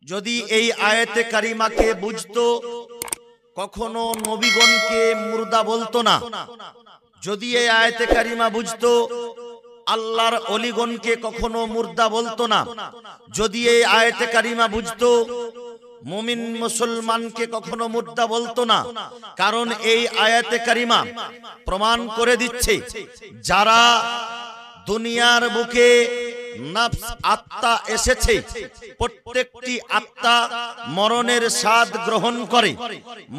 যদি এই আয়াতে কারিমাকে বুঝতো কখনো নবীগণকে মুর্দা বলতো না। যদি এই আয়াতে কারিমা বুঝতো আল্লাহর ওলিগণকে কখনো মুর্দা বলতো না। যদি এই আয়াতে কারিমা বুঝতো মুমিন মুসলমানকে কখনো মুর্দা বলতো না। কারণ এই আয়াতে কারিমা প্রমাণ করে দিচ্ছে যারা দুনিয়ার বুকে নফস আত্মা এসেছে, প্রত্যেকটি আত্মা মরণের স্বাদ গ্রহণ করে।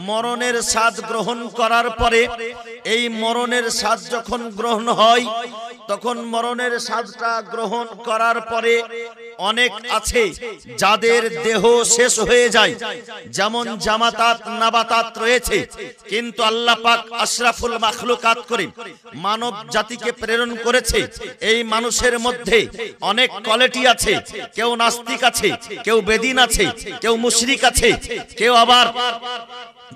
মরণের স্বাদ গ্রহণ করার পরে এই মরণের স্বাদ যখন গ্রহণ হয়, তখন মরণের স্বাদটা গ্রহণ করার পরে অনেক আছে যাদের দেহ শেষ হয়ে যায়, যেমন জামাতাত নাবাতাত রয়েছে। কিন্তু আল্লাহ পাক আশরাফুল মাখলুকাত করে মানব জাতিকে প্রেরণ করেছে। এই মানুষের মধ্যে অনেক কোয়ালিটি আছে। কেউ নাস্তিক আছে, কেউ বেদিন আছে, কেউ মুশরিক আছে, কেউ আবার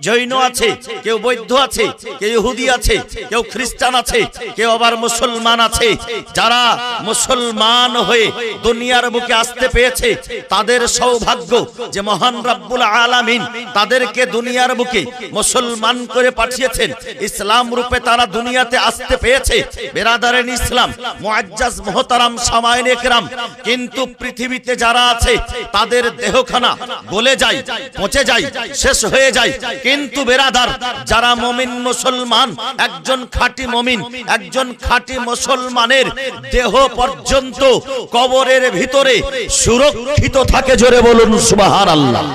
জৈন আছে, কেউ বৌদ্ধ আছে, কেউ ইহুদি আছে, কেউ খ্রিস্টান আছে, কেউ আবার মুসলমান আছে। যারা মুসলমান হয়ে দুনিয়ার বুকে আসতে পেয়েছে তাদের সৌভাগ্য যে মহান রব্বুল আলামিন তাদেরকে দুনিয়ার বুকে মুসলমান করে পাঠিয়েছেন। ইসলাম রূপে তারা দুনিয়াতে আসতে পেয়েছে। বেরাদারেন ইসলাম, মুআজ্জাজ মুহতারাম সামাইনে কেরাম, কিন্তু পৃথিবীতে যারা আছে তাদের দেহখানা গলে যায়, পচে যায়, শেষ হয়ে যায়। কিন্তু বেরাদার যারা মুমিন মুসলমান, একজন খাঁটি মুমিন, একজন খাঁটি মুসলমানের দেহ পর্যন্ত কবরের ভিতরে সুরক্ষিত থাকে। জোরে বলুন সুবহানাল্লাহ।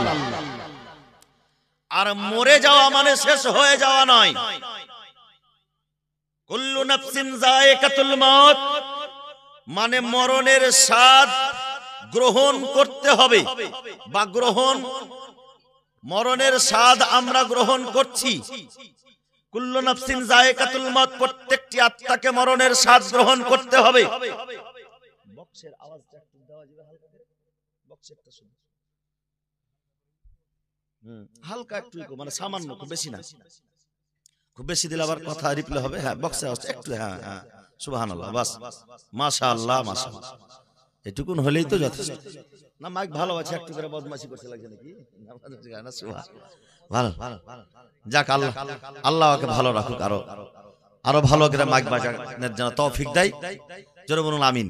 আর মরে যাওয়া মানে শেষ হয়ে যাওয়া নয়। কুল্লু নাফসিন যায়কাতুল মাউত মানে মরণের স্বাদ গ্রহণ করতে হবে, বা মরণের স্বাদ আমরা গ্রহণ করছি। কুল্লু নাফসিন যায়কাতুল মাউত, প্রত্যেকটি আত্মাকে মরণের স্বাদ গ্রহণ করতে হবে। বক্সের আওয়াজটা একটু দেওয়া যাবে হালকা করে? বক্সেরটা শুনুন, হালকা একটু, মানে সামান্য, খুব বেশি না। খুব বেশি দিলে আবার কথা রিপ্লে হবে। হ্যাঁ, বক্সের আওয়াজটা একটু, হ্যাঁ হ্যাঁ, সুবহানাল্লাহ, বাস, মাশাআল্লাহ মাশাআল্লাহ, এটুকুন হলেই তো যথেষ্ট। না মাইক ভালো আছে, একটু করে বদমাশি করতে লাগছে নাকি? ভালো, যাক, আল্লাহ আল্লাহ ওকে ভালো রাখুক, আরো ভালো করে মাইক বাজানোর জন্য তৌফিক দেয়। জোরে বলুন আমিন।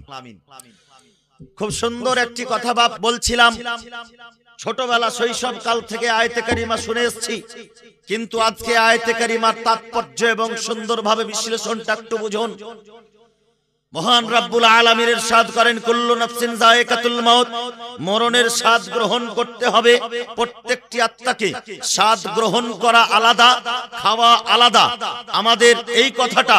খুব সুন্দর একটি কথা বলছিলাম। ছোটবেলা শৈশব কাল থেকে আয়াতে কারিমা শুনে এসেছি, কিন্তু আজকে আয়াতে কারিমার তাৎপর্য এবং সুন্দরভাবে বিশ্লেষণটা একটু বুঝুন। মহান রব্বুল আলামিন ইরশাদ করেন, কুল্লু নাফসিন যায়কাতুল মাউত, মরণের স্বাদ গ্রহণ করতে হবে। প্রত্যেকটি আত্মাকে স্বাদ গ্রহণ করা আলাদা, খাওয়া আলাদা। আমাদের এই কথাটা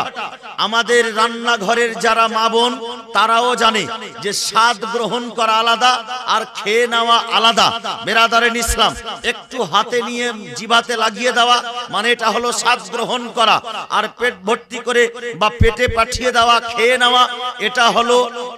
আমাদের রান্নাঘরের যারা মা বোন তারাও জানে যে স্বাদ গ্রহণ করা আলাদা আর খেয়ে নেওয়া আলাদা। বেরাদারেন ইসলাম, একটু হাতে নিয়ে জিভাতে লাগিয়ে দেওয়া মানে এটা হলো স্বাদ গ্রহণ করা, আর পেট ভর্তি করে বা পেটে পাঠিয়ে দেওয়া, খেয়ে নেওয়া, এটা হলো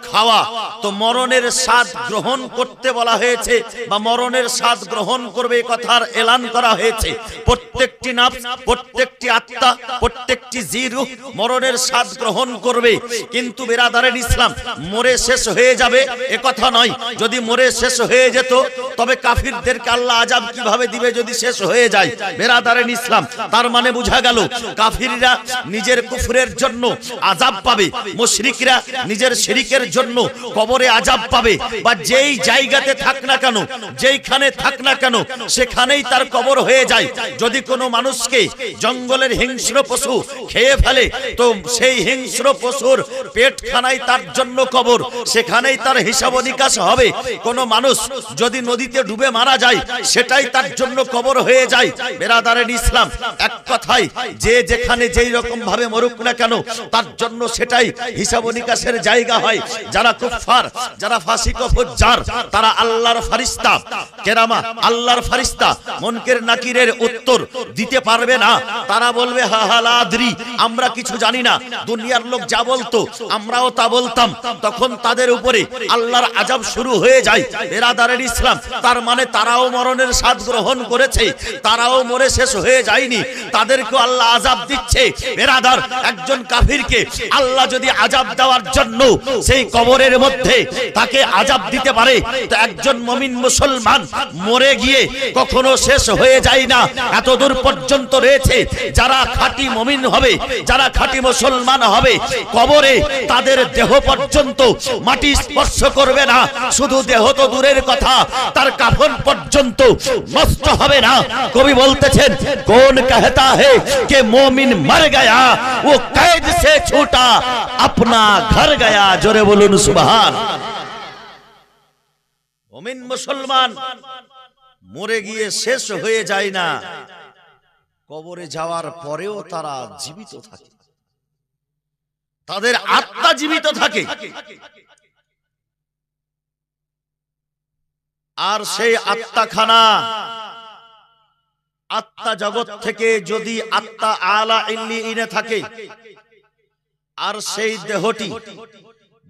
খাওয়া। তো মরণের স্বাদ গ্রহণ করতে বলা হয়েছে, বা মরণের স্বাদ গ্রহণ করবে কথার এলান করা হয়েছে। প্রত্যেকটি নফস, প্রত্যেকটি আত্মা, প্রত্যেকটি জিরুহ মরণের স্বাদ গ্রহণ করবে। কিন্তু বেরাদারেন ইসলাম, মরে শেষ হয়ে যাবে এ কথা নয়। যদি মরে শেষ হয়ে যেত তবে কাফিরদেরকে আল্লাহ আযাব কিভাবে দিবে যদি শেষ হয়ে যায়? বেরাদারেন ইসলাম, তার মানে বোঝা গেল কাফিররা নিজের কুফরের জন্য আযাব পাবে, মুশরিকরা নিজের শিরকের জন্য কবরে আযাব পাবে। বা যেই জায়গাতে থাক না কেন, যেইখানে থাক না কেন, সেখানেই তার কবর হয়ে যায়। যদি কোনো মানুষকে জঙ্গলের হিংস্র পশু খেয়ে ফেলে, তো সেই হিংস্র পশুর পেটখানায় তার জন্য কবর, সেখানেই তার হিসাব নিকাশ হবে। কোনো মানুষ যদি নদীতে ডুবে মারা যায়, সেটাই তার জন্য কবর হয়ে যায়। বেরাদারেন ইসলাম, এক কথায় যে যেখানে যেই রকম ভাবে মরুক না কেন, তার জন্য সেটাই হিসাব নিকাশের জায়গা হয়। যারা কুফফার, যারা ফাসিক ও ফুজ্জার, তারা আল্লাহর ফেরেশতা কেরামা, আল্লাহর ফেরেশতা মুনকির নাকিরের উত্তর দিতে পারবে না। তারা বলবে হা হা লা আদরি, আমরা কিছু জানি না। দুনিয়ার লোক যা বলতো আমরাও তা বলতাম। তখন তাদের উপরে আল্লাহর আযাব শুরু হয়ে যায়। বেরাদারের ইসলাম, তার মানে তারাও মরণের স্বাদ গ্রহণ করেছে, তারাও মরে শেষ হয়ে যায়নি, তাদেরকে আল্লাহ আযাব দিচ্ছে। বেরাদার, একজন কাফিরকে আল্লাহ যদি আযাব দেওয়ার জন্য সেই কবরের মধ্যে তাকে আযাব দিতে পারে, তো একজন মুমিন মুসলমান মরে গিয়ে কখনো শেষ হয়ে যায় না। এতদূর পর্যন্ত রয়েছে যারা খাঁটি মুমিন হবে, যারা খাঁটি মুসলমান হবে, কবরে তাদের দেহ পর্যন্ত মাটি স্পর্শ করবে না। শুধু দেহ তো দূরের কথা, তার কাফন পর্যন্ত নষ্ট হবে না। কবি বলতেছেন, কোন कहता है कि मोमिन मर गया वो कैद से छूटा अपना घर गया। জোরে বলুন সুবহান। মুমিন মুসলমান মরে গিয়ে শেষ হয়ে যায় না, কবরে যাওয়ার পরেও তারা জীবিত থাকে, তাদের আত্মা জীবিত থাকে। আর সেই আত্মাখানা, আত্মা জগৎ থেকে যদি আত্মা আলা ইল্লিয়িনে থাকে, আর সেই দেহটি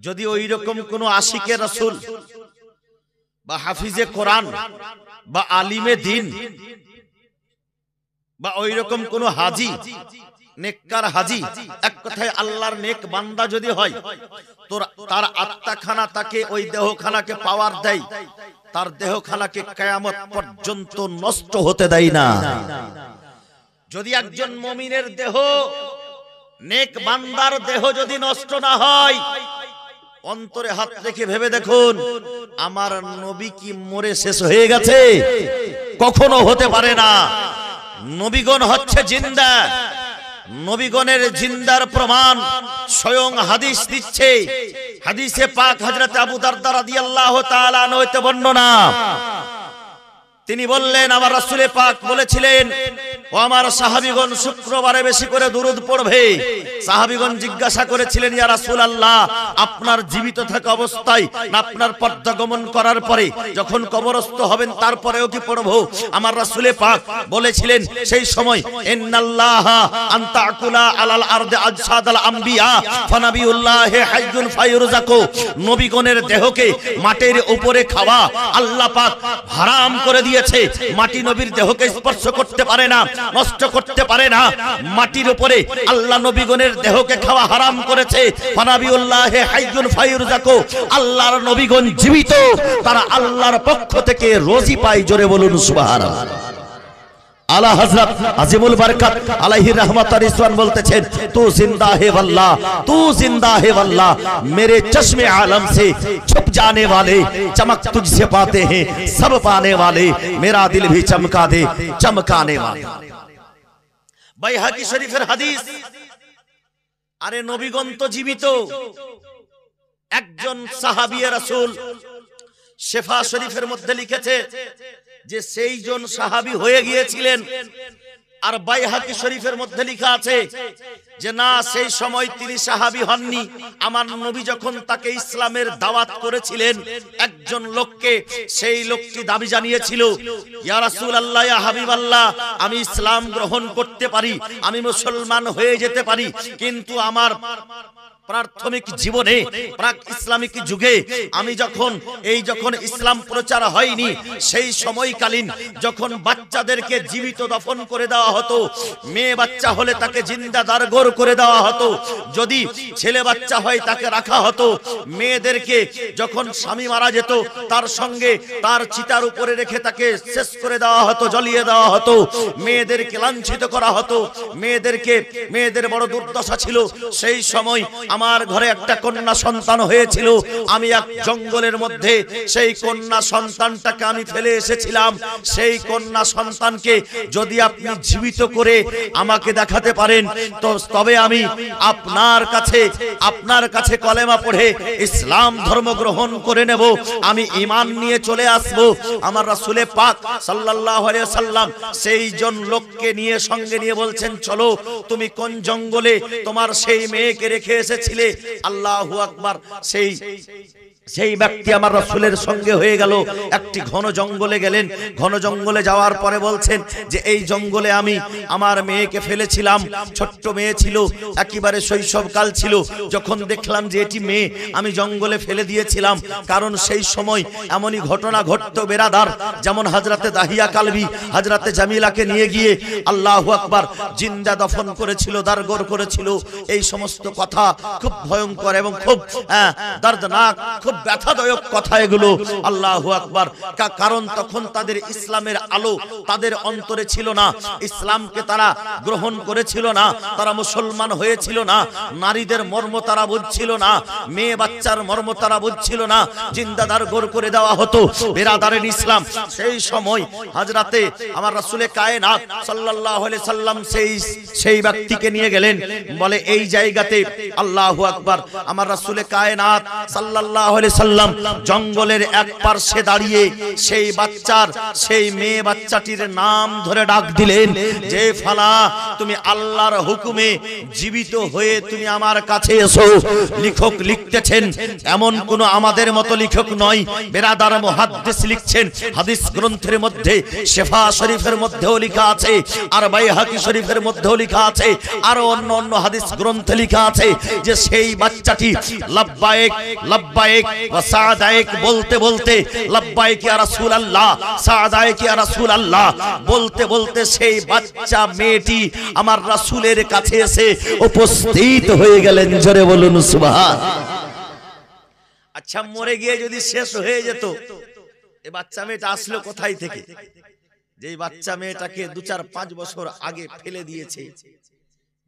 যদি ওই রকম কোন আশিকে রাসূল বা হাফিজে কোরআন বা আলিমে দ্বীন বা ওই রকম কোন হাজী, নেককার হাজী, এক কথায় আল্লাহর নেক বান্দা যদি হয়, তো তার আত্মাখানা তাকে ওই দেহখানাকে পাওয়ার দেয়, তার দেহখানাকে কিয়ামত পর্যন্ত নষ্ট হতে দেয় না। যদি একজন মুমিনের দেহ, নেক বান্দার দেহ যদি নষ্ট না হয়, অন্তরে হাত রেখে ভেবে দেখুন, আমার নবী কি মরে শেষ হয়ে গেছে? কখনো হতে পারে না। নবীগণ হচ্ছে জিন্দা, নবীগণের জিন্দার প্রমাণ স্বয়ং হাদিস দিচ্ছে। হাদিসে পাক হযরত আবু দারদা রাদিয়াল্লাহু তাআলা আনহু হতে বর্ণনা, তিনি বললেন, আমার রাসূল পাক বলেছিলেন, ও আমার সাহাবীগণ শুক্রবারে বেশি করে দুরূদ পড়বে। সাহাবীগণ জিজ্ঞাসা করেছিলেন, ইয়া রাসূলুল্লাহ, আপনার জীবিত থাকা অবস্থায় না আপনার পর্দাগমন করার পরে যখন কবরস্থ হবেন তারপরেও কি পড়বো? আমার রাসূল পাক বলেছিলেন সেই সময়, ইন্নাল্লাহা আনতাকুলা আলাল আরদি আজসাদাল আম্বিয়া ফানাবিউল্লাহি হাইয়ুন ফায়ুরযাকু। নবীগণের দেহকে মাটির উপরে খাওয়া আল্লাহ পাক হারাম করে দিয়েছে। মাটি নবীর দেহকে স্পর্শ করতে পারে না, নষ্ট করতে পারে না। মাটির উপরে আল্লাহ নবীগণের দেহকে খাওয়া হারাম করেছে। ফানাবিউল্লাহি হাইয়ুন ফায়ুরযাকু, আল্লাহর নবীগণ জীবিত, তারা আল্লাহর পক্ষ থেকে রোজি পায়। জোরে বলুন সুবহানাল্লাহ। আলা হযরত আজিমুল বরকত আলাইহি रहमत और रिजवान बोलतेছেন, तू जिंदा है वल्लाह, तू जिंदा है वल्लाह, मेरे चश्मे आलम से छुप जाने वाले चमक तुझसे पाते हैं सब पाने वाले, मेरा दिल भी चमका दे चमकाने वाले। বাইহাকি শরীফের হাদিস। আরে নবীগণ তো জীবিত। একজন সাহাবী রাসূল শিফা শরীফের মধ্যে লিখেছে যে সেই জন সাহাবী হয়ে গিয়েছিলেন। আর বাইহাকি শরীফের মধ্যে লেখা আছে যে না, সেই সময় তিনি সাহাবী হননি। আমার নবী যখন তাকে ইসলামের দাওয়াত করেছিলেন, একজন লোককে, সেই লোকটি দাবি জানিয়েছিল, ইয়া রাসূলুল্লাহ, ইয়া হাবিবাল্লাহ, আমি ইসলাম গ্রহণ করতে পারি, আমি মুসলমান হয়ে যেতে পারি, কিন্তু আমার প্রাথমিক জীবনে, প্রাক ইসলামিক যুগে আমি যখন ইসলাম প্রচার হয়নি, সেই সময়কালীন যখন বাচ্চাদেরকে জীবিত দফন করে দেওয়া হতো, মেয়ে বাচ্চা হলে তাকে জিন্দা দারগোর করে দেওয়া হতো, যদি ছেলে বাচ্চা হয় তাকে রাখা হতো, মেয়েদেরকে যখন স্বামী মারা যেত তার সঙ্গে তার চিতার উপরে রেখে তাকে শেষ করে দেওয়া হতো, জ্বলিয়ে দেওয়া হতো, মেয়েদেরকে লাঞ্ছিত করা হতো, মেয়েদের বড় দুর্দশা ছিল। সেই সময় আমার ঘরে একটা কন্যা সন্তান হয়েছিল। আমি এক জঙ্গলের মধ্যে সেই কন্যা সন্তানটাকে আমি ফেলে এসেছিলাম। সেই কন্যা সন্তানকে যদি আপনি জীবিত করে আমাকে দেখাতে পারেন, তো তবে আমি আপনার কাছে কলেমা পড়ে ইসলাম ধর্ম গ্রহণ করে নেব, আমি ঈমান নিয়ে চলে আসব। আমার রাসূল পাক সাল্লাল্লাহু আলাইহি ওয়াসাল্লাম সেই জন লোককে নিয়ে সঙ্গে নিয়ে বলছেন, চলো, তুমি কোন জঙ্গলে তোমার সেই মেয়েকে রেখে এসেছিলে? আল্লাহু আকবার। সেই ব্যক্তি আমার রাসূলের সঙ্গে হয়ে গেল, একটি ঘন জঙ্গলে গেলেন। ঘন জঙ্গলে যাওয়ার পরে বলছেন যে এই জঙ্গলে আমি আমার মেয়েকে ফেলেছিলাম, ছোট্ট মেয়ে ছিল, একেবারে শৈশবকাল ছিল। যখন দেখলাম যে এটি মেয়ে, আমি জঙ্গলে ফেলে দিয়েছিলাম। কারণ সেই সময় এমনই ঘটনা ঘটতো বেরাদার, যেমন হযরতে দাহিয়া কালবি হযরতে জামিলাকে নিয়ে গিয়ে আল্লাহু আকবার জিন্দা দফন করেছিল, দারগোর করেছিল। এই সমস্ত কথা খুব ভয়ঙ্কর এবং খুব দর্দনাক, খুব ব্যথাদায়ক কথা এগুলো। আল্লাহু আকবার। কারণ তখন তাদের ইসলামের আলো তাদের অন্তরে ছিল না, ইসলামকে তারা গ্রহণ করেছিল না, তারা মুসলমান হয়েছিল না, নারীদের মর্ম তারা বুঝছিল না, মেয়ে বাচ্চার মর্ম তারা বুঝছিল না, জিন্দাদার গোর করে দেওয়া হতো। বেরাদারের ইসলাম সেই সময় হযরতে আমার রাসূলে কায়নাত সাল্লাল্লাহু আলাইহি সাল্লাম সেই ব্যক্তিকে নিয়ে গেলেন, বলে এই জায়গাতে আল্লাহু আকবার আমার রাসূলে কায়নাত সাল্লাল্লাহু আলাইহি সাল্লাম জঙ্গলের এক পার্শ্বে দাঁড়িয়ে সেই বাচ্চার, সেই মেয়ে বাচ্চাটির নাম ধরে ডাক দিলেন যে ফালা, তুমি আল্লাহর হুকুমে জীবিত হয়ে তুমি আমার কাছে এসো। লেখক লিখতেছেন এমন কোন আমাদের মতো লেখক নয়, বেরাদার মুহাদ্দিস লিখছেন, হাদিস গ্রন্থের মধ্যে শিফা শরীফের মধ্যেও লেখা আছে, আর বাইহাকি শরীফের মধ্যেও লেখা আছে, আর অন্য হাদিস গ্রন্থে লেখা আছে যে সেই বাচ্চাটি লাব্বাইক লাব্বাইক ওয়া সাআদাইক বলতে বলতে, লাব্বাইক ইয়া রাসূলুল্লাহ সাআদাইক ইয়া রাসূলুল্লাহ বলতে বলতে সেই বাচ্চা মেয়েটি আমার রাসূলের কাছে এসে উপস্থিত হয়ে গেলেন। জোরে বলুন সুবহানাল্লাহ। আচ্ছা, মরে গিয়ে যদি শেষ হয়ে যেত, এই বাচ্চা মেয়েটা আসলো কোথায় থেকে? যেই বাচ্চা মেয়েটাকে 2-4-5 বছর আগে ফেলে দিয়েছে,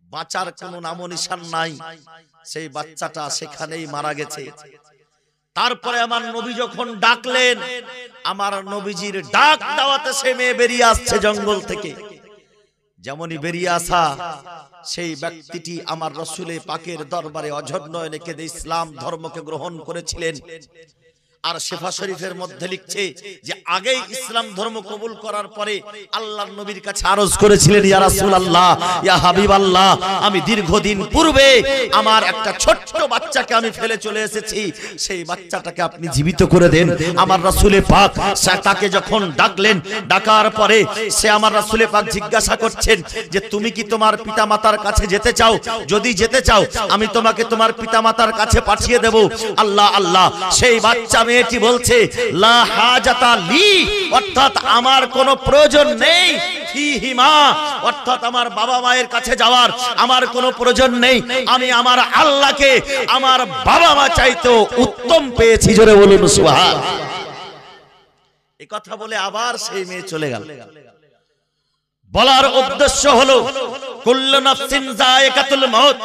বাঁচার কোনো নামো নিশান নাই, সেই বাচ্চাটা সেখানেই মারা গেছে। তারপরে আমার নবী যখন ডাকলেন, আমার নবীজির ডাক দাওয়াতে সে মেয়ে বেরিয়ে আসছে জঙ্গল থেকে। যেমনই বেরিয়ে আসা সেই ব্যক্তিটি আমার রাসূলে পাকের দরবারে অঝর নয়নে কেঁদে ইসলাম ধর্মকে গ্রহণ করেছিলেন। আর শিফা শরীফের মধ্যে লিখছে যে আগেই ইসলাম ধর্ম কবুল করার পরে আল্লাহর নবীর কাছে আরজ করেছিলেন, ইয়া রাসূলুল্লাহ ইয়া হাবিবাল্লাহ, আমি দীর্ঘদিন পূর্বে আমার একটা ছোট্ট বাচ্চাকে আমি ফেলে চলে এসেছি, সেই বাচ্চাটাকে আপনি জীবিত করে দেন। আমার রাসূলে পাক তাকে যখন ডাকলেন, ডাকার পরে সে আমার রাসূলে পাক জিজ্ঞাসা করছেন যে তুমি কি তোমার পিতামাতার কাছে যেতে চাও? যদি যেতে চাও আমি তোমাকে তোমার পিতামাতার কাছে পাঠিয়ে দেব। আল্লাহ আল্লাহ। সেই বাচ্চা মেয়েটি বলছে লা হাজাতা লি, অর্থাৎ আমার কোনো প্রয়োজন নেই, ফিহিমা, অর্থাৎ আমার বাবা মায়ের কাছে যাওয়ার আমার কোনো প্রয়োজন নেই, আমি আমার আল্লাহকে আমার বাবা মা চাইতেও উত্তম পেয়েছি। জোরে বলুন সুবহানাল্লাহ। এই কথা বলে আবার সেই মেয়ে চলে গেল। বলার উদ্দেশ্য হলো কুল্লু নাফসিন যায়কাতুল মাউত,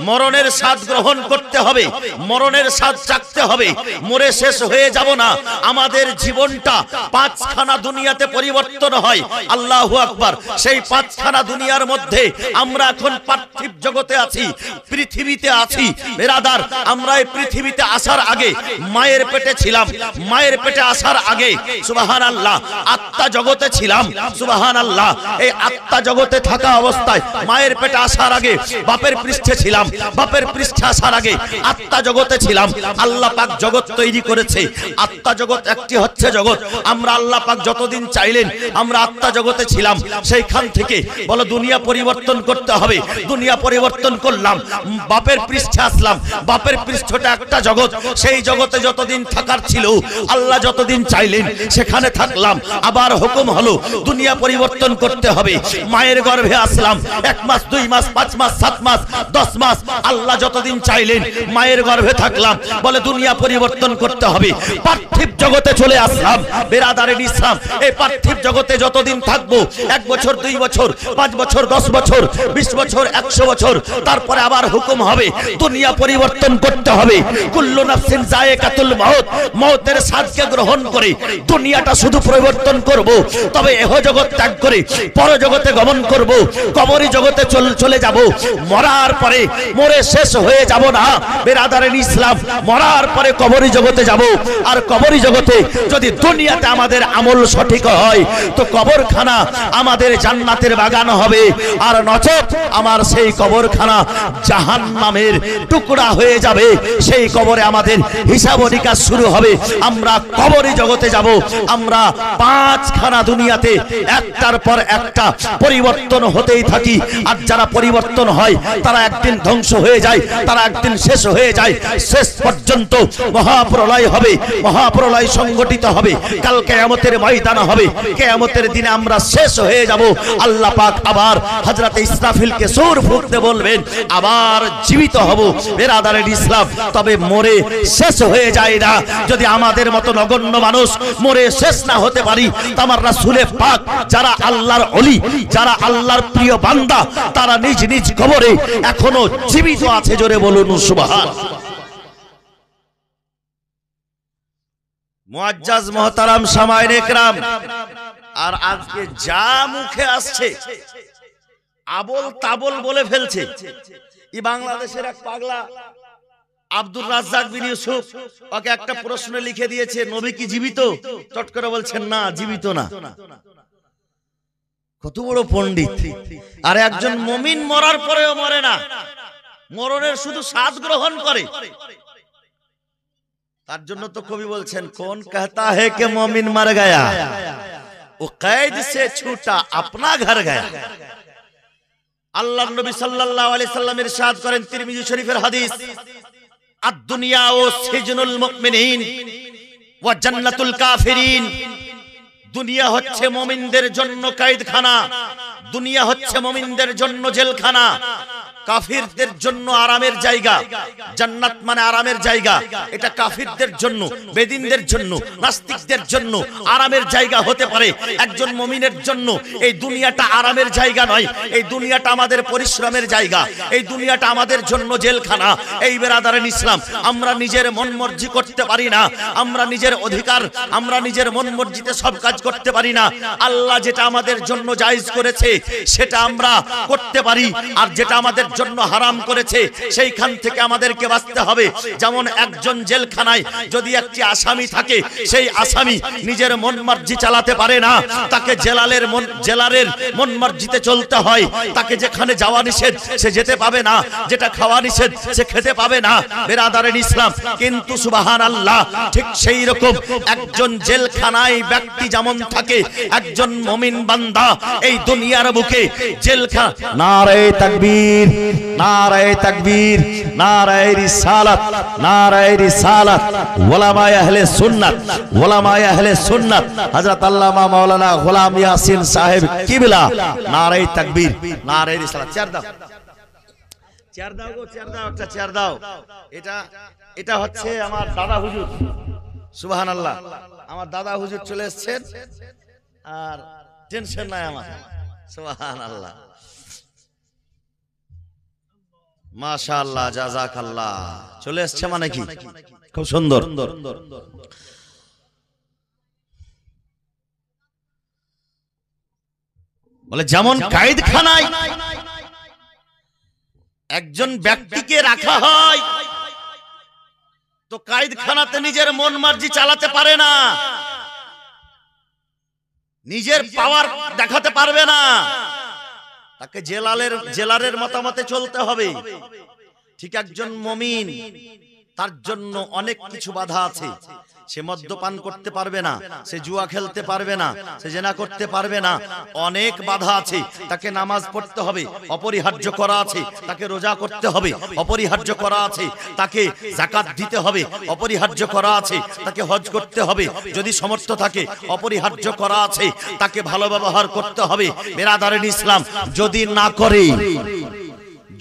মরণের স্বাদ গ্রহণ করতে হবে, মরণের স্বাদ চাখতে হবে। মরে শেষ হয়ে যাব না, আমাদের জীবনটা 5খানা দুনিয়াতে পরিবর্তন হয়। আল্লাহু আকবার। সেই 5খানা দুনিয়ার মধ্যে আমরা এখন পার্থিব জগতে আছি, পৃথিবীতে আছি। বেরাদার, আমরা এই পৃথিবীতে আসার আগে মায়ের পেটে ছিলাম, মায়ের পেটে আসার আগে সুবহানাল্লাহ আত্মা জগতে ছিলাম। সুবহানাল্লাহ। এই আত্মা জগতে থাকা অবস্থায় মায়ের পেটে আসার আগে বাপের পৃষ্ঠে ছিলাম, বাপের পৃষ্ঠে আসার আগে আত্মা জগতে ছিলাম। আল্লাহ পাক জগৎ তৈরি করেছে, আত্মা জগৎ একটি হচ্ছে জগৎ। আমরা আল্লাহ পাক যতদিন চাইলেন আমরা আত্মা জগতে ছিলাম, সেইখান থেকে বলো দুনিয়া পরিবর্তন করতে হবে, দুনিয়া পরিবর্তন করলাম, বাপের পৃষ্ঠে আসলাম, বাপের পৃষ্ঠটা একটা জগৎ, সেই জগতে যতদিন থাকার ছিল আল্লাহ যতদিন চাইলেন সেখানে থাকলাম। আবার হুকুম হলো দুনিয়া পরিবর্তন করতে হবে। মায়ের গর্ভে আসলাম, 1 মাস 2 মাস 5 মাস 7 মাস 10 মাস আল্লাহ যতদিন চাইলেন মায়ের গর্ভে থাকলাম, বলে দুনিয়া পরিবর্তন করতে হবে। পার্থিব জগতে চলে আসলাম। বেরাদারের ইসলাম, এই পার্থিব জগতে যতদিন থাকবো, 1 বছর 2 বছর 5 বছর 10 বছর 20 বছর 100 বছর, তারপরে আবার হুকুম হবে দুনিয়া পরিবর্তন করতে হবে। কুল্লু নাফসিন যায়কাতুল মাউত, মওতের স্বাদকে গ্রহণ করে দুনিয়াটা শুধু পরিবর্তন করব, তবে এহ জগৎ ত্যাগ করে পর জগতে গমন করব, কবরী জগৎ জগতে চলে যাব, মরার পরে মরে শেষ হয়ে যাব না বিরাদারিন ইসলাম, মরার পরে কবরি জগতে যাব। আর কবরি জগতে যদি দুনিয়াতে আমাদের আমল সঠিক হয় তো কবরখানা আমাদের জান্নাতের বাগান হবে, আর নচেত আমার সেই কবরখানা জাহান্নামের টুকরা হয়ে যাবে। সেই কবরে আমাদের হিসাব নিকাশ শুরু হবে। আমরা কবরি জগতে যাব, আমরা পাঁচখানা দুনিয়াতে একটার পর একটা পরিবর্তন হতেই থাকি। আর যারা পরিবর্তন হয় তারা একদিন ধ্বংস হয়ে যায়, তারা একদিন শেষ হয়ে যায়। শেষ পর্যন্ত মহাপ্রলয় হবে, মহাপ্রলয় সংগঠিত হবে, কাল কিয়ামতের ময়দান হবে। কিয়ামতের দিনে আমরা শেষ হয়ে যাব। আল্লাহ পাক আবার হযরত ইসরাফিলকে সূর ফুঁকতে বলবেন, আবার জীবিত হব বিরাদারিন ইসলাম। তবে মরে শেষ হয়ে যায় না। যদি আমাদের মতো নগণ্য মানুষ মরে শেষ না হতে পারি, আমার রাসূলে পাক যারা আল্লাহর ওলি, যারা আল্লাহর প্রিয় বান্দা, তারা নিজ নিজ কবরে এখনো জীবিত আছে। জোরে বলুন সুবহানাল্লাহ। মুআজ্জাজ মুহতারাম সামাইনে কেরাম, আর আজকে যা মুখে আসছে আবল তাবল বলে ফেলছে। এই বাংলাদেশের এক পাগলা আব্দুর রাজ্জাক বিন ইউসুফ, ওকে একটা প্রশ্ন লিখে দিয়েছে, নবী কি জীবিত? চট করে বলছেন না, জীবিত না। কত বড় পণ্ডিত! আর একজন মুমিন মরার পরেও মরে না, মরণের শুধু স্বাদ গ্রহণ করে। তার জন্য তো কবি বলছেন, কোন कहता है कि मोमिन मर गया, वो कैद से छूटा अपना घर गया। আল্লাহর নবী সাল্লাল্লাহু আলাইহি সাল্লাম ইরশাদ করেন, তিরমিজি শরীফের হাদিস, আদ-দুনিয়া ও সিজনুল মুমিনিন ওয়া জান্নাতুল কাফিরিন। দুনিয়া হচ্ছে মুমিনদের জন্য কয়েদখানা, দুনিয়া হচ্ছে মুমিনদের জন্য জেলখানা, কাফিরদের জন্য আরামের জায়গা। জান্নাত মানে আরামের জায়গা, এটা কাফিরদের জন্য, বেদিনদের জন্য, নাস্তিকদের জন্য আরামের জায়গা হতে পারে। একজন মুমিনের জন্য এই দুনিয়াটা আরামের জায়গা নয়, এই দুনিয়াটা আমাদের পরিশ্রমের জায়গা, এই দুনিয়াটা আমাদের জন্য জেলখানা। এই বিরাদারিন ইসলাম, আমরা নিজের মন মর্জি করতে পারি না, আমরা নিজের অধিকার, আমরা নিজের মন মর্জিতে সব কাজ করতে পারি না। আল্লাহ যেটা আমাদের জন্য জায়েজ করেছে সেটা আমরা করতে পারি, আর যেটা আমাদের জন্য হারাম করেছে সেইখান থেকে আমাদেরকে বাঁচতে হবে। যেমন একজন জেলখানায় যদি একটি আসামি থাকে, সেই আসামি নিজের মন মর্জি চালাতে পারে না, তাকে জেলারের মন মর্জিতে চলতে হয়। তাকে যেখানে যাওয়া নিষেধ সে যেতে পাবে না, যেটা খাওয়া নিষেধ সে খেতে পাবে না বিরাদারিন ইসলাম। কিন্তু সুবহানাল্লাহ, ঠিক সেই রকম একজন জেলখানায় ব্যক্তি যেমন থাকে, একজন মুমিন বান্দা এই দুনিয়ার বুকে জেলখানা। নারে তাকবীর, নারে তাকবীর, নারে রিসালাত, নারে রিসালাত। উলামায়ে আহলে সুন্নাত, উলামায়ে আহলে সুন্নাত হযরত আল্লামা মাওলানা গোলাম ইয়াসিন সাহেব কিবলা, নারে তাকবীর, নারে রিসালাত। চেয়ার দাও, চেয়ার দাও গো, চেয়ার দাও, একটা চেয়ার দাও। এটা হচ্ছে আমার দাদা হুজুর। সুবহানাল্লাহ, আমার দাদা হুজুর চলে এসেছেন, আর টেনশন নাই আমার। সুবহানাল্লাহ, মাশাআল্লাহ, জাযাকাল্লাহ। চলে এসছে মানে কি, খুব সুন্দর। বলে যেমন কায়েদখানায় একজন ব্যক্তিকে রাখা হয়, তো কায়েদখানাতে নিজের মন মর্জি চালাতে পারে না, নিজের পাওয়ার দেখাতে পারবে না, তাকে জেলারের মতামতে চলতে হবে। ঠিক একজন মুমিন, তার জন্য অনেক কিছু বাধা আছে। সে মদ্যপান করতে পারবে না, সে জুয়া খেলতে পারবে না, সে জিনা করতে পারবে না, অনেক বাধা আছে। তাকে নামাজ পড়তে হবে, অপরিহার্য করা আছে। তাকে রোজা করতে হবে, অপরিহার্য করা আছে। তাকে যাকাত দিতে হবে, অপরিহার্য করা আছে। তাকে হজ করতে হবে যদি সমর্থ থাকে, অপরিহার্য করা আছে। তাকে ভালো ব্যবহার করতে হবে বিরাদারিন ইসলাম। যদি না করে,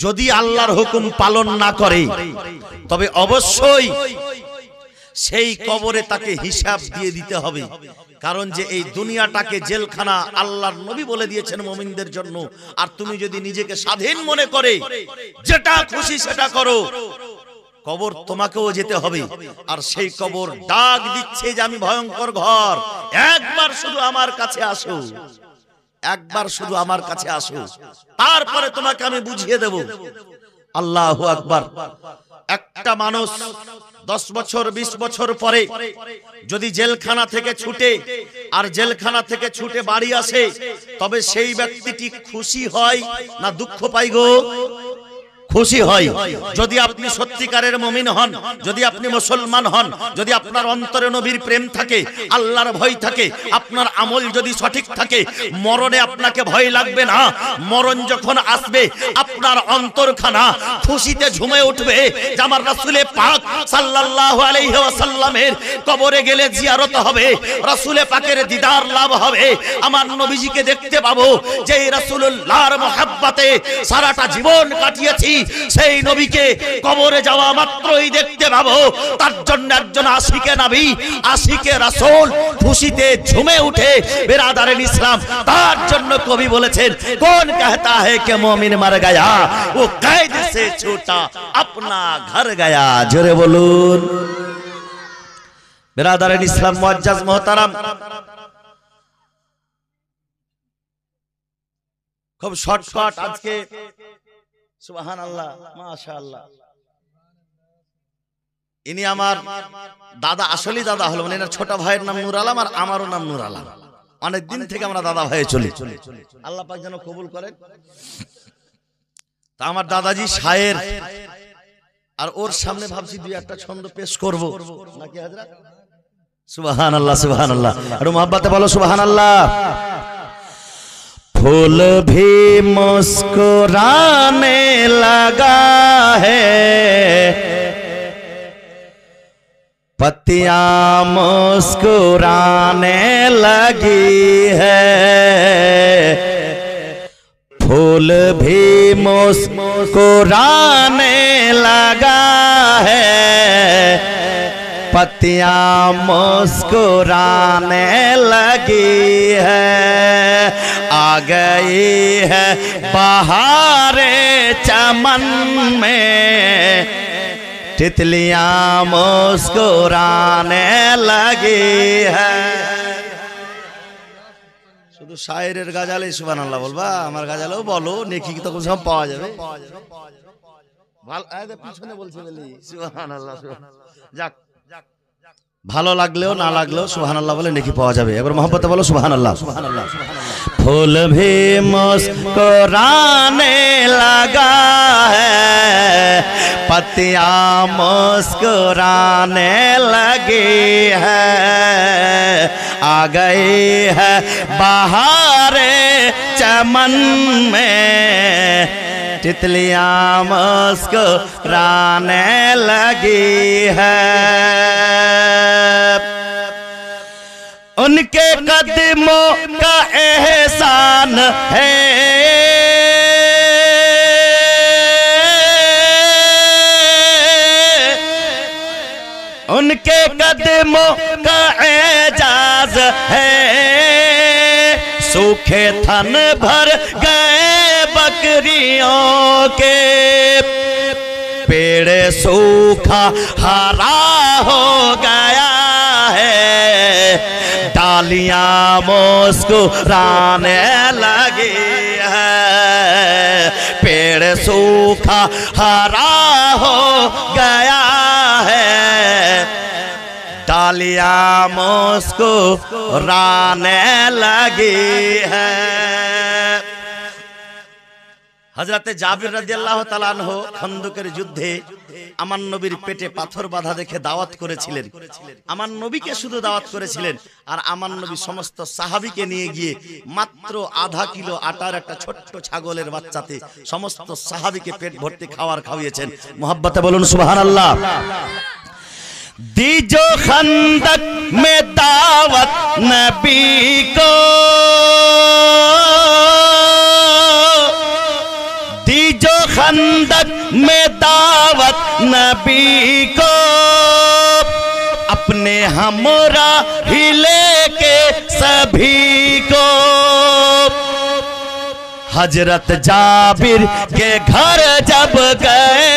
যদি আল্লাহর হুকুম পালন না করে, তবে অবশ্যই সেই কবরে তাকে হিসাব দিয়ে দিতে হবে। কারণ যে এই দুনিয়াটাকে জেলখানা আল্লাহর নবী বলে দিয়েছেন মুমিনদের জন্য। আর তুমি যদি নিজেকে স্বাধীন মনে করে যেটা খুশি সেটা করো, কবর তোমাকেও যেতে হবে। আর সেই কবর ডাক দিচ্ছে যে আমি ভয়ঙ্কর ঘর, একবার শুধু আমার কাছে আসো। একবার শুধু আমার কাছে আসো, তারপরে তোমাকে আমি বুঝিয়ে দেব। আল্লাহু আকবার। একটা মানুষ 10 বছর 20 বছর পরে যদি জেলখানা থেকে ছুটে আর জেলখানা থেকে ছুটে বাড়ি আসে, তবে সেই ব্যক্তিটি খুশি হয় না দুঃখ পায় গো? খুশি হয়। যদি আপনি সত্যিকারের মুমিন হন, যদি আপনি মুসলমান হন, যদি আপনার অন্তরে নবীর প্রেম থাকে, আল্লাহর ভয় থাকে, আপনার আমল যদি সঠিক থাকে, মরণে আপনাকে ভয় লাগবে না। মরণ যখন আসবে আপনার অন্তরখানা খুশিতে ঝুমে উঠবে যে আমার রাসূলে পাক সাল্লাল্লাহু আলাইহি ওয়াসাল্লামের কবরে গেলে জিয়ারত হবে, রাসূলে পাকের দিদার লাভ হবে, আমার নবীজিকে দেখতে পাবো। যেই রাসূলুল্লাহর মহব্বতে সারাটা জীবন কাটিয়েছি, সেই নবীকে কবরে যাওয়া মাত্রই দেখতে পাবো। তার জন্য একজন আশিকে নবী, আশিকে রাসূল খুশিতে ঝুমে উঠে বিরাদারে ইসলাম। তার জন্য কবি বলেছেন, কোন कहता है कि मोमिन मर गया वो कैद से छूटा अपना घर गया। জোরে বলুন। বিরাদারে ইসলাম মুআজ্জাজ মুহতারাম, খুব শর্টকাট আজকে। সুবহানাল্লাহ, মাশাআল্লাহ। ইনি আমার দাদা, আসলে দাদা হলো, মানে এনার ছোট ভাইয়ের নাম নূর আলম আর আমারও নাম নূর আলম। অনেক দিন থেকে আমরা দাদা ভাইয়ে চলি, আল্লাহ পাক যেন কবুল করেন। তা আমার দাদাজি শায়ের, আর ওর সামনে ভাবছি দুই একটা ছন্দ পেশ করব নাকি হযরত? সুবহানাল্লাহ, সুবহানাল্লাহ। একটু মহব্বতে বলো সুবহানাল্লাহ। फूल भी मुस्कुराने लगा है, पत्तियां मुस्कुराने लगी है, फूल भी मुस्कुराने लगा है, पत्तियां मुस्कुराने लगी है, आ गई है बहारे चमन में, तितलियां मुस्कुराने लगी है। শুধু শায়েরের গাজালে সুবহানাল্লাহ বলবা, আমার গাজালেও বলো, নেকি তো কোন সময় পাওয়া যাবে। ভালো পিছনে বলছে বলি সুবহানাল্লাহ। যাক, ভালো লাগলেও না লাগলেও সুবহানাল্লাহ বলে নেকি পাওয়া যাবে। এবার মহব্বতে বলো সুবহানাল্লাহ। फूल भी मुस्कुराने लगा है, पत्तियां मुस्कुराने लगी है, आ गई है बहारे चमन में, तितलियां मुस्कुराने लगी है, उनके कदमों का एहसान है, उनके कदमों का एजाज है, सूखे थन भर गए बकरियों के, पेड़ सूखा हरा हो गया है, डालियां मुस्कुराने लगी है, पेड़ सूखा हरा हो गया है, डालियां मुस्कुराने लगी है। হযরতে জাবির রাদিয়াল্লাহু তাআলা আনহু খন্দকের যুদ্ধে আমার নবীর পেটে পাথর বাঁধা দেখে দাওয়াত করেছিলেন। আমার নবীকে শুধু দাওয়াত করেছিলেন, আর আমার নবী সমস্ত সাহাবীকে নিয়ে গিয়ে মাত্র আধা কিলো আটার একটা ছোট্ট ছাগলের বাচ্চাতে সমস্ত সাহাবীকে পেট ভর্তি খাবার খাওয়িয়েছেন। মুহাব্বতে বলুন সুবহানাল্লাহ। दीजो खंदक में दावत नबी को, दीजो खंदक में दावत नबी को, अपने हमरा ही लेके सभी को, हजरत जाबिर के घर जब गए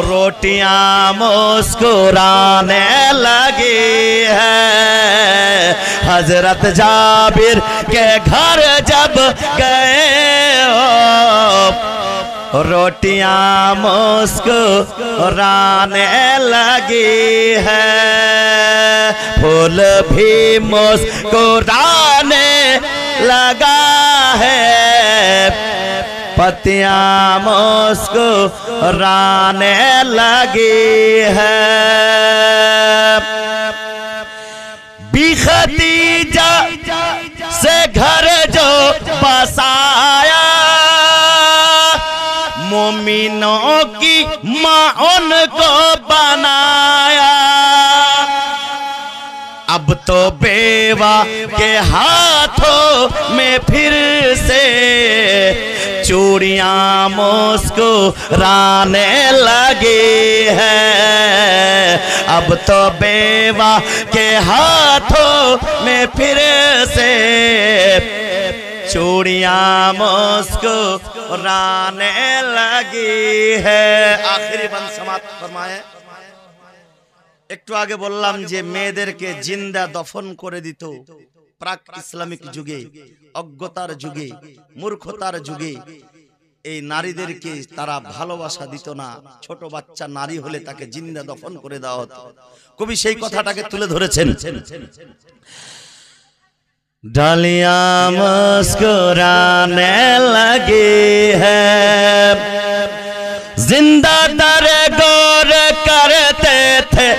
रोटियां मुस्कुराने लगी है, हजरत जाबिर के घर जब गए रोटियां मुस्कुराने लगी है, फूल भी मुस्कुराने लगा है, पत्तियां मुस्कुराने लगी है। खतीजा से घर जो बसाया, मोमिनों की माँ उनको बनाया। अब तो बेवा के हाथों में फिर से चूड़ियां मुस्कुराने लगी है। अब तो बेवा के हाथों में फिर से चूड़ियां मुस्कुराने लगी है। आखिरी बंद समाप्त फरमाए। একটু আগে বললাম যে মেয়েদেরকে জিন্দা দফন করে দিত প্রাক ইসলামিক যুগে, অজ্ঞতার যুগে, মূর্খতার যুগে। এই নারীদেরকে তারা ভালোবাসা দিত না, ছোট বাচ্চা নারী হলে তাকে জিন্দা দফন করে দেওয়া হতো। কবি সেই কথাটাকে তুলে ধরেছেন। ডালিয়া মুস্কুরানে लगी है, जिंदा दर गौर करते थे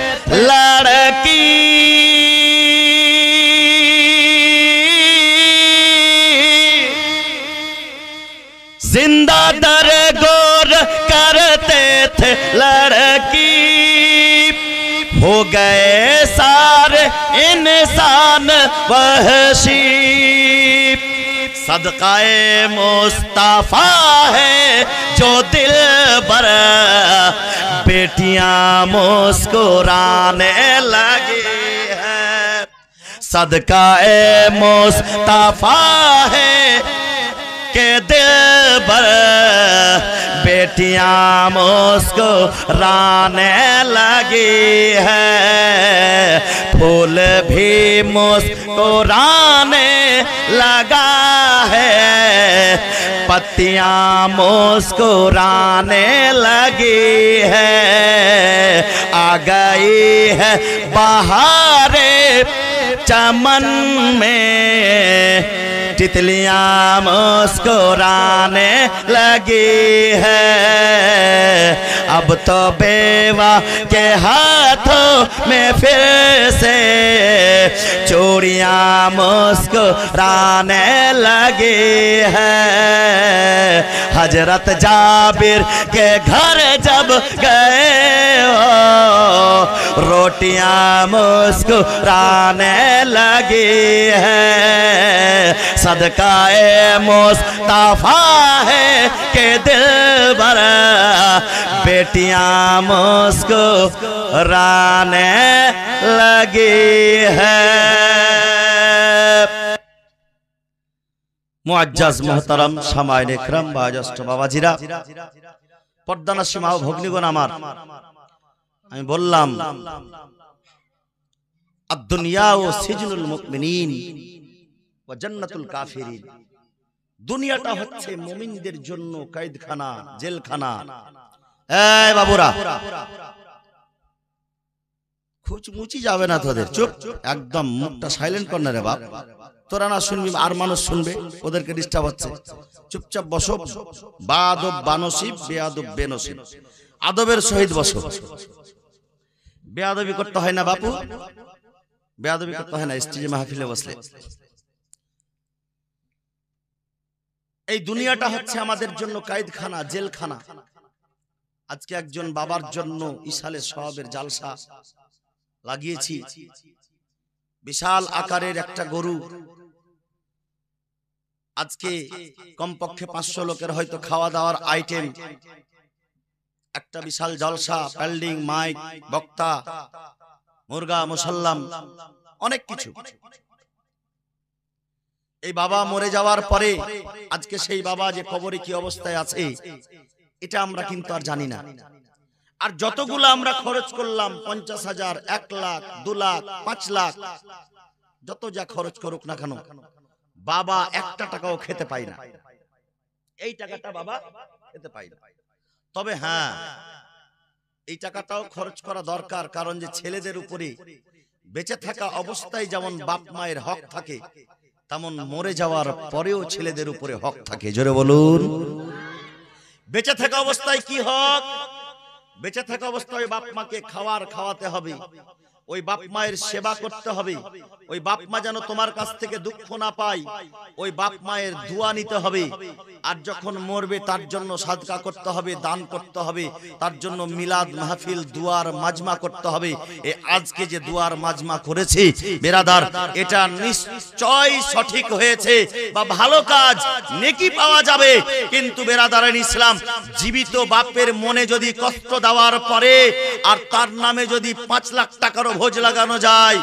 लड़की, जिंदा दर गौर करते थे लड़की, हो गए सारे इंसान वहशी। सदकाए मुस्तफा है जो दिल पर बेटियां मुस्कुराने लगी है। सदकाए मुस्तफा है के दिल पर बेटियां मुस्कुराने लगी है, फूल भी मुस्कुराने लगा है, पत्तियां मुस्कुराने लगी है। आ गई है बहारे चमन में, तितलियां मुस्कुराने लगी है। अब तो बेवा के हाथों में फिर से चूड़ियां मुस्कुराने लगी है। हजरत जाबिर के घर जब गए रोटियां मुस्कुराने लगी है। सदकाए मुस्तफा है के दिल पर बेटियां मुस्कुराने लगी है। मुअज्जज मोहतरम सामाईन इकराम बाजस्ट बाबाजीरा पर्दानाशी मा भग्निगण आमार आमी बोललाम आद-दुनिया व सिजनुल मुमिनीन व जन्नतुल काफिरीन। दुनियाटा हच्छे मुमिनदेर जन्य कैदखाना, जेलखाना। ए बाबुरा खुचमुची जाबे ना तोदेर, चुप एकदम मुखटा साइलेंट कर ना रे बाप। তোরা না শুনবি আর মানুষ শুনবে, ওদেরকে ডিস্টার্ব হচ্ছে। চুপচাপ বসো। বাদব বানসিব, বেয়াদব বেনসিব। আদবের সহিত বসো। বেয়াদবি করতে হয় না বাপু, বেয়াদবি করতে হয় না স্টেজে মাহফিলে বসলে। এই দুনিয়াটা হচ্ছে আমাদের জন্য কায়দখানা, জেলখানা। আজকে একজন বাবার জন্য ইসালে সওয়াবের জালসা লাগিয়েছি। বিশাল আকারের একটা গরু, আজকে কমপক্ষে 500 লোকের হয়তো খাওয়া দাওয়ার আইটেম, একটা বিশাল জলসা, পেল্ডিং, মাইক, বক্তা, মুরগা, মুসাল্লাম, অনেক কিছু। এই বাবা মরে যাওয়ার পরে আজকে সেই বাবা যে কবরে কি অবস্থায় আছে এটা আমরা কিন্তু আর জানি না। আর যতগুলো আমরা খরচ করলাম 50,000, 1 লাখ, 2 লাখ, 5 লাখ, যত যা খরচ করুক না কেন, বাবা একটা টাকাও খেতে পায় না, এই টাকাটা বাবা খেতে পায় না। তবে হ্যাঁ, এই টাকাটাও খরচ করা দরকার, কারণ যে ছেলেদের উপরে বেঁচে থাকা অবস্থায় যেমন বাপ মায়ের হক থাকে, তেমন মরে যাওয়ার পরেও ছেলেদের উপরে হক থাকে। জোরে বলুন। বেঁচে থাকা অবস্থায় কি হক? বেঁচে থাকা অবস্থায় বাপ মাকে খাওয়াতে হবে, ওই বাপ মায়ের সেবা করতে হবে, ওই বাপ মা যেন তোমার কাছ থেকে দুঃখ না পায়, ওই বাপ মায়ের দোয়া নিতে হবে। আর যখন মরবে তার জন্য সাদকা করতে হবে, দান করতে হবে, তার জন্য মিলাদ মাহফিল দুয়ার মাজমা করতে হবে। এই আজকে যে দুয়ার মাজমা করেছি বেরাদার, এটা নিশ্চয় সঠিক হয়েছে বা ভালো কাজ, নেকি পাওয়া যাবে। কিন্তু বেরাদারের ইসলাম, জীবিত বাপের মনে যদি কষ্ট দেওয়ার পরে আর তার নামে যদি 5 লাখ টাকারও ভোজ লাগানো যায়,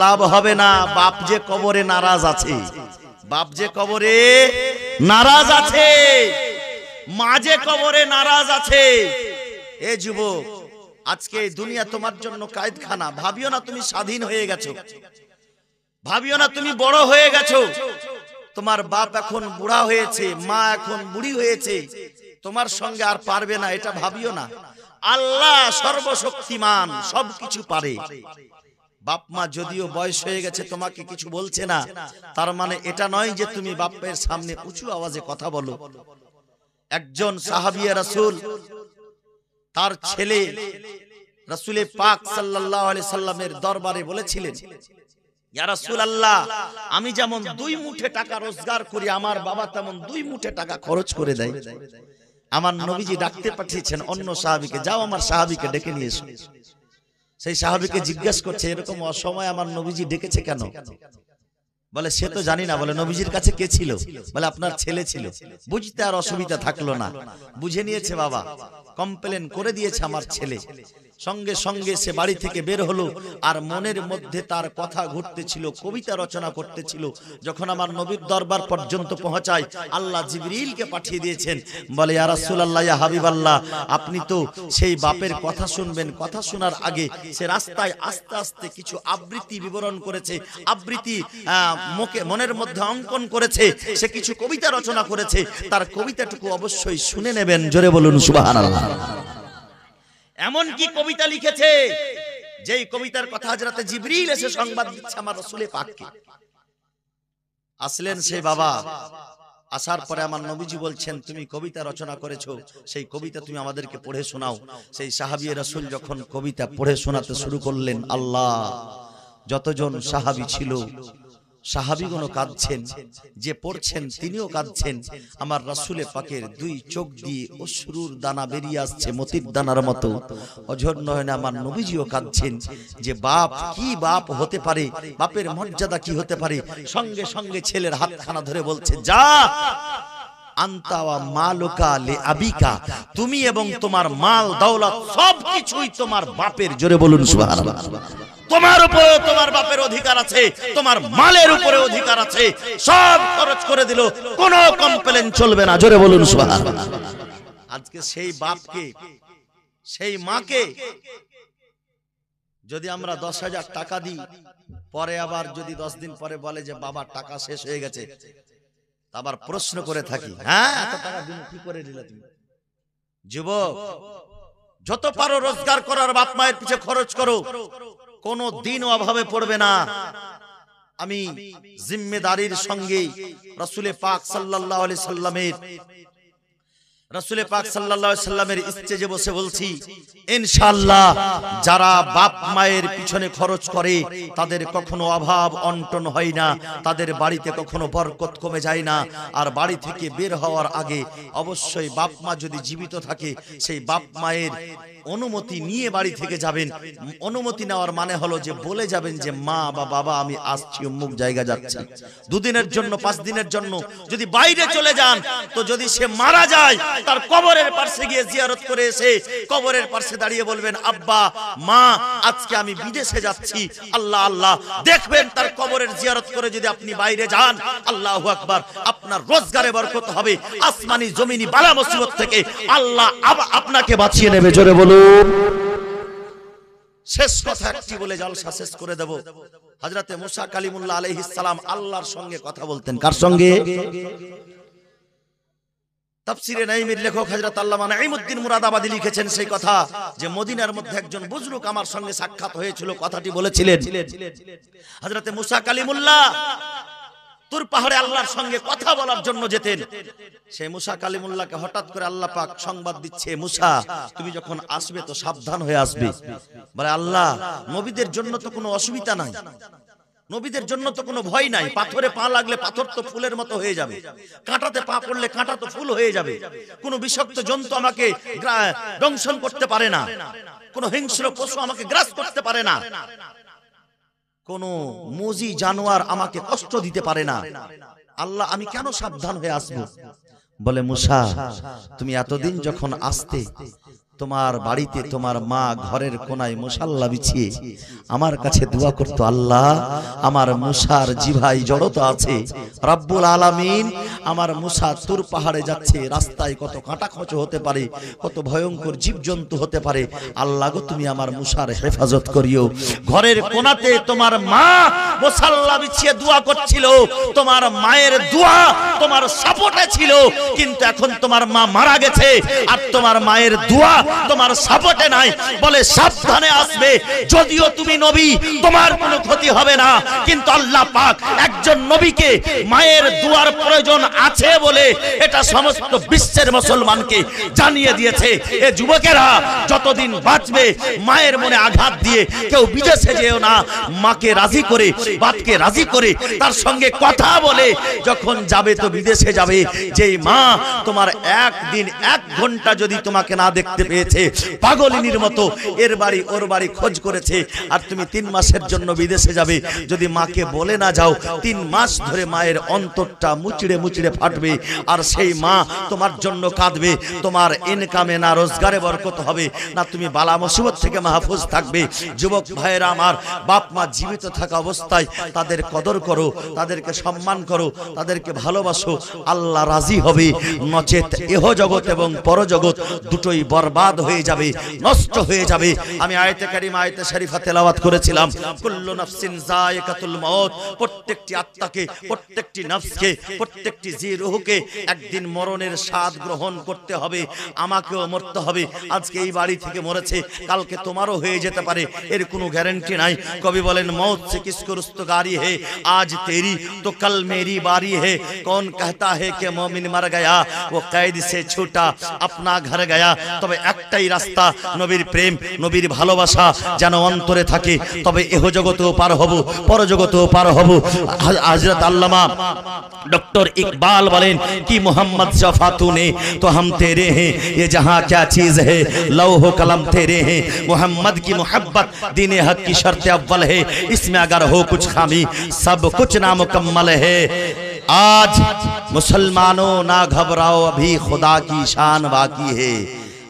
লাভ হবে না। বাপ যে কবরে নারাজ আছে, বাপ যে কবরে নারাজ আছে, মা যে কবরে নারাজ আছে। এ যুবক, আজকে দুনিয়া তোমার জন্য কায়েদখানা। ভাবিও না তুমি স্বাধীন হয়ে গেছো, ভাবিও না তুমি বড় হয়ে গেছো। তোমার বাপ এখন বুড়া হয়েছে, মা এখন বুড়ি হয়েছে, তোমার সঙ্গে আর পারবে না, এটা ভাবিও না। আল্লাহ সর্বশক্তিমান, সবকিছু পারে। বাপ মা যদিও বয়স হয়ে গেছে, তোমাকে কিছু বলছে না, তার মানে এটা নয় যে তুমি বাপের সামনে উঁচু আওয়াজে কথা বলো। একজন সাহাবী রাসূল তার ছেলে রাসূল পাক সাল্লাল্লাহু আলাইহি সাল্লামের দরবারে বলেছিলেন, ইয়া রাসূলুল্লাহ, আমি যেমন 2 মুঠে টাকা রোজগার করি, আমার বাবা তেমন 2 মুঠে টাকা খরচ করে দেয়। আমার নবীজি ডাকতে পাঠিয়েছেন অন্য সাহাবীকে, যাও আমার সাহাবীকে ডেকে নিয়ে এসো। সেই সাহাবীকে জিজ্ঞেস করছে, এরকম অসময়ে আমার নবীজি ডেকেছে কেন? বলে সে তো জানি না। বলে নবীজির কাছে কে ছিল? বলে আপনার ছেলে ছিল। বুঝতে আর অসুবিধা থাকলো না, বুঝে নিয়েছে বাবা, কমপ্লেন করে দিয়েছে আমার ছেলে। সঙ্গে সঙ্গে সে বাড়ি থেকে বের হলো, আর মনের মধ্যে তার কথা ঘুরতেছিল, কবিতা রচনা করতেছিল। যখন আমার নবীর দরবার পর্যন্ত পৌঁছায়, আল্লাহ জিবরিলকে পাঠিয়ে দিয়েছেন। বলে ইয়া রাসূলুল্লাহ, ইয়া হাবিবাল্লাহ, আপনি তো সেই বাপের কথা শুনবেন। কথা শোনার আগে সে রাস্তায় আস্তে আস্তে কিছু আবৃত্তি বিবরণ করেছে, আবৃত্তি মনের মধ্যে অঙ্কন করেছে, সে কিছু কবিতা রচনা করেছে। তার কবিতাটুকু অবশ্যই শুনে নেবেন। জোরে বলুন সুবহানাল্লাহ। এমন কি কবিতা লিখেছে, যেই কবিতার কথা হযরত জিবরিল এসে সংবাদ দিচ্ছে আমার রাসূল পাককে। আসলেন সেই বাবা, আসার পরে আমার নবীজি বলছেন, তুমি কবিতা রচনা করেছো, সেই কবিতা তুমি আমাদেরকে পড়ে শোনাও। সেই সাহাবী রাসূল যখন কবিতা পড়ে শোনাতে শুরু করলেন, আল্লাহ, যতজন সাহাবী ছিল সাহাবীগণ কাঁদছেন, যে পড়ছেন তিনিও কাঁদছেন। আমার রাসূলে পাকের 2 চোখ দিয়ে অশ্রুর দানা বেরিয়ে আসছে, মতির দানার মতো। অঝর নয়নে আমার নবীজিও কাঁদছেন, যে বাপ কি বাপ হতে পারে, বাপের মর্যাদা কি হতে পারে। সঙ্গে সঙ্গে ছেলের হাতখানা ধরে বলছে, যা আনতা ওয়া মালুকা লি আবিকা, তুমি এবং তোমার মাল দৌলত সবকিছুই তোমার বাপের। জোরে বলুন সুবহানাল্লাহ। তোমার উপরে তোমার বাপের অধিকার আছে, তোমার মালের উপরে অধিকার আছে, সব খরচ করে দিল, কোনো কমপ্লেন চলবে না। জোরে বলুন সুবহানাল্লাহ। আজকে সেই বাপকে, সেই মাকে যদি আমরা 10,000 টাকা দিই, পরে আবার যদি 10 দিন পরে বলে যে বাবা টাকা শেষ হয়ে গেছে, আবার প্রশ্ন করে থাকি, হ্যাঁ এত টাকা দিন কি করে দিলে তুমি? যুবক, যত পারো রোজগার করার বাপ মায়ের পিছে খরচ করো, কোনো দিনও অভাবে পড়বে না। আমি জিম্মেদারির সঙ্গে রাসূল পাক সাল্লাল্লাহু আলাইহি সাল্লামের স্টেজে বসে বলছি, ইনশাআল্লাহ যারা বাপ মায়ের পিছনে খরচ করে তাদের কখনো অভাব অনটন হয় না, তাদের বাড়িতে কখনো বরকত কমে যায় না। আর বাড়ি থেকে বের হওয়ার আগে অবশ্যই বাপ মা যদি জীবিত থাকে, সেই বাপ মায়ের অনুমতি নিয়ে বাড়ি থেকে যাবেন। অনুমতি নেওয়ার মানে হলো যে বলে যাবেন যে মা বা বাবা আমি আসছি অমুক জায়গা যাচ্ছি, 2 দিনের জন্য 5 দিনের জন্য। যদি বাইরে চলে যান, তো যদি সে মারা যায়, তার কবরের পাশে গিয়ে জিয়ারত করে এসে কবরের পাশে দাঁড়িয়ে বলবেন, আব্বা মা আজকে আমি বিদেশে যাচ্ছি, আল্লাহ আল্লাহ। দেখবেন তার কবরের জিয়ারত করে যদি আপনি বাইরে যান, আল্লাহু আকবার, আপনার রোজগারে বরকত হবে, আসমানি জমিনি বালা মুসিবত থেকে আল্লাহ আপনাকে বাঁচিয়ে নেবে। জোরে বলুন। শেষ কথা একটি বলে জলসা শেষ করে দেব। হযরতে মুসা কালিমুল্লাহ আলাইহিস সালাম আল্লাহর সঙ্গে কথা বলতেন। কার সঙ্গে? তাফসীরে নাঈমের লেখক হযরত আল্লামা নাঈমউদ্দিন মুরাদাবাদী লিখেছেন সেই কথা যে মদিনার মধ্যে একজন বুজরুক আমার সঙ্গে সাক্ষাৎ হয়েছিল, কথাটি বলেছিলেন হযরতে মুসা কালিমুল্লাহ তুর পাহাড়ে আল্লাহর সঙ্গে কথা বলার জন্য যেতেন। সেই মুসা কালিমুল্লাহকে হঠাৎ করে আল্লাহ পাক সংবাদ দিচ্ছে, মুসা তুমি যখন আসবে তো সাবধান হয়ে আসবে। বলে আল্লাহ, নবীদের জন্য তো কোনো অসুবিধা নাই, নবীদের জন্য তো কোনো ভয় নাই। পাথরে পা লাগলে পাথর তো ফুলের মতো হয়ে যাবে, কাঁটাতে পা পড়লে কাঁটা তো ফুল হয়ে যাবে। কোনো বিষাক্ত জন্তু আমাকে দংশন করতে পারে না, কোনো হিংস্র পশু আমাকে গ্রাস করতে পারে না, কোন মুজি জানোয়ার আমাকে কষ্ট দিতে পারে না। আল্লাহ, আমি কেন সাবধান হয়ে আসবো? বলে মুসা, তুমি এতদিন যখন আসতে তোমার বাড়িতে তোমার মা ঘরের কোনায় মুসাল্লা বিছিয়ে আমার কাছে দোয়া করতো, আল্লাহ আমার মুসার জিভাই জড়তা আছে, রব্বুল আলামিন আমার মুসা তুর পাহাড়ে যাচ্ছে, রাস্তায় কত কাঁটাখোঁচো হতে পারে, কত ভয়ঙ্কর জীবজন্তু হতে পারে, আল্লাহ গো তুমি আমার মুসার হেফাজত করিও। ঘরের কোনাতে তোমার মা মুসাল্লা বিছিয়ে দোয়া করছিল, তোমার মায়ের দোয়া তোমার সাপোর্টে ছিল, কিন্তু এখন তোমার মা মারা গেছে আর তোমার মায়ের দোয়া তোমার সাপোর্টে নাই। বলে সাবধানে আসবে, যদিও তুমি নবী তোমার কোনো ক্ষতি হবে না, কিন্তু আল্লাহ পাক একজন নবীকে মায়ের দোয়ার প্রয়োজন আছে বলে এটা সমস্ত বিশ্বের মুসলমানকে জানিয়ে দিয়েছে। এ যুবকেরা যতদিন বাঁচবে মায়ের মনে আঘাত দিয়ে কেউ বিদেশে যেও না, মাকে রাজি করে বাপকে রাজি করে তার সঙ্গে কথা বলে যখন যাবে তো বিদেশে যাবে, যেই মা তোমার একদিন 1 ঘন্টা যদি তোমাকে না দেখতে পেয়েছে পাগলিনীর মতো এর বাড়ি ওর বাড়ি খোঁজ করেছে, আর তুমি 3 মাসের জন্য বিদেশে যাবে, যদি মাকে বলে না যাও 3 মাস ধরে মায়ের অন্তরটা মুচড়ে মুচড়ে ফাটবে, আর সেই মা তোমার জন্য কাঁদবে। তোমার ইনকামে না রোজগারে বরকত হবে না, তুমি বালা মুসিবত থেকে মাহফুজ থাকবে। যুবক ভাইয়েরা আমার, বাপ মা জীবিত থাকা অবস্থায় তাদের কদর করো, তাদেরকে সম্মান করো, তাদেরকে ভালোবাসো, আল্লাহ রাজি হবে। নচেত এহ জগৎ এবং পরজগৎ দুটোই বরবাদ হয়ে যাবে, নষ্ট হয়ে যাবে। আমি আয়াতে কারিমা আয়াতে শরীফা তেলাওয়াত করেছিলাম, কুল্লু নাফসিন যায়কাতুল মাউত, প্রত্যেকটি আত্মাকে, প্রত্যেকটি নফসকে, প্রত্যেকটি জি রূহকে একদিন মরণের স্বাদ গ্রহণ করতে হবে। আমাকেও মরতে হবে। আজকে এই বাড়ি থেকে মরেছে, কালকে তোমারও হয়ে যেতে পারে, এর কোনো গ্যারান্টি নাই। কবি বলেন, মौत से किसको रुस्तगारी है, आज तेरी तो कल मेरी बारी है, कौन कहता है कि मोमिन मर गया, वो कैद से छूटा अपना घर गया। তবে একটাই রাস্তা, নবীর প্রেম, নবীর ভালোবাসা যেন অন্তরে থাকে, তবে এহ জগতেও পার হব, পরজগতেও পার হব। হযরত আল্লামা डॉक्टर इकबाल बोलें कि मोहम्मद शफा तूने तो हम तेरे हैं, ये जहां क्या चीज है लौह कलम तेरे हैं, मोहम्मद की मोहब्बत दीन हक की शर्त अव्वल है, इसमें अगर हो कुछ खामी सब कुछ नामुकम्मल है। आज मुसलमानों ना घबराओ, अभी खुदा की शान बाकी है,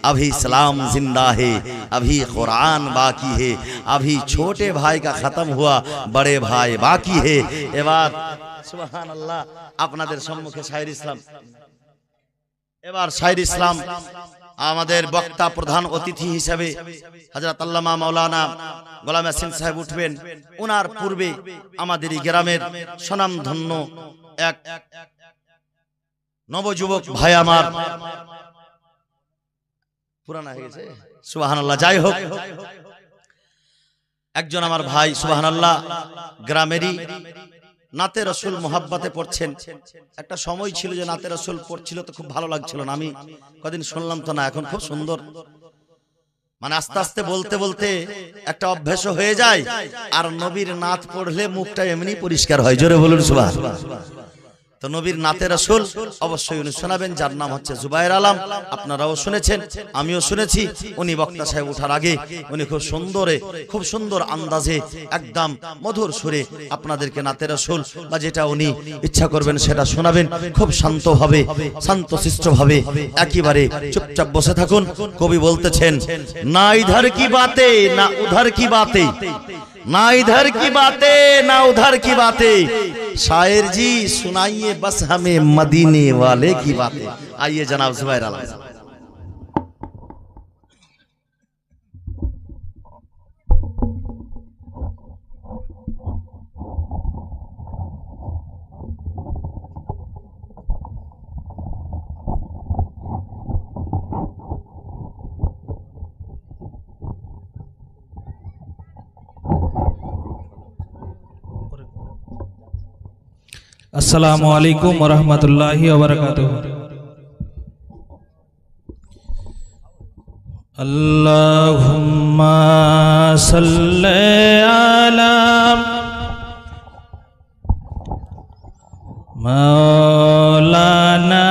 अभी इस्लाम जिंदा है, अभी कुरान बाकी है, अभी छोटे भाई का खत्म हुआ बड़े भाई बाकी है। ये बात সুবহানাল্লাহ। আপনাদের সম্মুখে শাহির ইসলাম, এবার শাহির ইসলাম আমাদের বক্তা প্রধান অতিথি হিসেবে হযরত আল্লামা মাওলানা গোলাম ইয়াসিন সাহেব উঠবেন। ওনার পূর্বে আমাদের এই গ্রামের স্বনামধন্য এক নবযুবক ভাই আমার, পুরানা হয়ে গেছে সুবহানাল্লাহ, যাই হোক একজন আমার ভাই সুবহানাল্লাহ, গ্রামেরই নাতে রসুল মোহাব্বতে পড়ছেন। একটা সময় ছিল যে নাতে রসুল পড়ছিল তো খুব ভালো লাগছিল না, আমি কদিন শুনলাম তো না, এখন খুব সুন্দর, মানে আস্তে আস্তে বলতে বলতে একটা অভ্যাস হয়ে যায়, আর নবীর নাত পড়লে মুখটা এমনি পরিষ্কার হয়। জোরে বলুন সুবহানাল্লাহ। তো নবীর নাতে রাসূল অবশ্যই উনি শোনাবেন, যার নাম হচ্ছে জুবায়ের আলম। আপনারাও শুনেছেন, আমিও শুনেছি। উনি বক্তা সাহেব ওঠার আগে উনি খুব সুন্দর আন্দাজে একদম মধুর সুরে আপনাদেরকে নাতে রাসূল বা যেটা উনি ইচ্ছা করবেন সেটা শোনাবেন, খুব শান্তভাবে, শান্তশিষ্টভাবে, একেবারে চুপচাপ বসে থাকুন। কবি বলতেছেন, না ইধার কি বাতে না উধার কি বাতে, ना इधर की बातें ना उधर की बातें, शायर जी सुनाइए बस हमें मदीने वाले की बातें। आइए जनाब जुबैर आलम। अस्सलामु अलैकुम व रहमतुल्लाहि व बरकातुहू। अल्लाहुम्मा सल्ले अला मौलाना